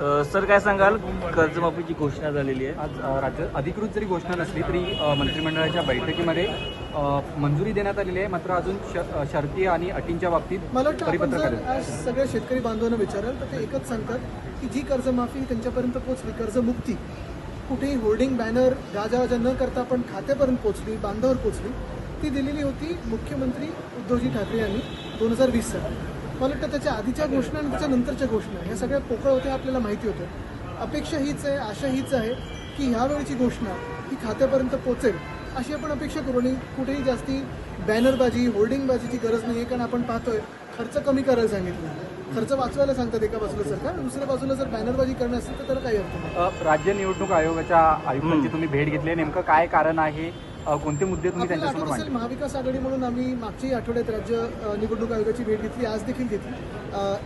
Sir काय सांगाल, कर्जमाफीची घोषणा झालेली आहे. आज राज्य अधिकृत जरी घोषणा नसली तरी मंत्रिमंडळाच्या बैठकीमध्ये मंजुरी देण्यात आलेली आहे. मात्र अजून शर्ती आणि अटींच्या बाबतीत मला वाटतं आपण परिपत्रक जर आलं. आज सगळ्या शेतकरी बांधवांना विचाराल तर ते एकच सांगतात की जी कर्जमाफी त्यांच्यापर्यंत पोहोचली, कर्जमुक्ती कुठेही होर्डिंग बॅनर गाजावाजा न करता आपण खात्यापर्यंत पोहोचली, बांधावर पोहोचली, ती दिलेली होती मुख्यमंत्री उद्धवजी ठाकरे यांनी 2020 साली. मला वाटतं त्याच्या आधीच्या घोषणा आणि त्याच्या नंतरच्या घोषणा ह्या सगळ्या पोकळ होत्या, आपल्याला माहिती होतं. अपेक्षा हीच आहे, आशा हीच आहे की ह्यावेळीची घोषणा ही खात्यापर्यंत पोहोचेल अशी आपण अपेक्षा करू. आणि कुठेही जास्ती बॅनरबाजी होर्डिंगबाजीची गरज नाही आहे, कारण आपण पाहतोय खर्च कमी करायला सांगितलं, खर्च वाचवायला सांगतात एका बाजूला सरकार, दुसऱ्या बाजूला जर बॅनरबाजी करणं असेल तर त्याला काही अर्थ नाही. राज्य निवडणूक आयोगाच्या आयुक्तांची तुम्ही भेट घेतली, नेमकं काय कारण आहे, कोणते मुद्दे तुम्ही आपल्याला त्यांच्यासमोर आठवत असेल मांडले? महाविकास आघाडी म्हणून आम्ही मागच्याही आठवड्यात राज्य निवडणूक आयोगाची भेट घेतली, आज देखील घेतली.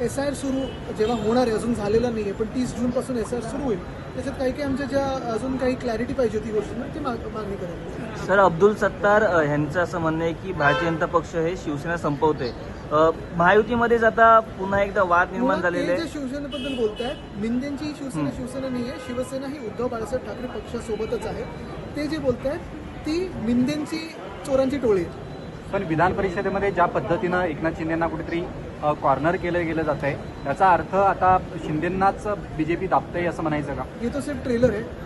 SIR सुरू जेव्हा होणार आहे, अजून झालेलं नाही आहे, पण 30 जूनपासून SIR सुरू होईल. त्याच्यात काही आमच्या ज्या अजून काही क्लॅरिटी पाहिजे होती गोष्टींना ती मागणी करेल. सर, अब्दुल सत्तार यांचं असं म्हणणं आहे की भारतीय जनता पक्ष हे शिवसेना संपवते. महायुतीमध्येच आता पुन्हा एकदा वाद निर्माण झालेले ते आहे. जे शिवसेनेबद्दल बोलतायत, मिंदेंची ही शिवसेना नाही आहे, शिवसेना ही उद्धव बाळासाहेब ठाकरे पक्षासोबतच आहे. ते जे बोलतायत ती मिंदेंची चोरांची टोळी आहे. पण विधान परिषदेमध्ये ज्या पद्धतीनं एकनाथ शिंदेंना कुठेतरी कॉर्नर केलं गेलं जात आहे, याचा अर्थ आता शिंदेंनाच बीजेपी दाबतंय असं म्हणायचं का? हे तो सिर्फ ट्रेलर आहे.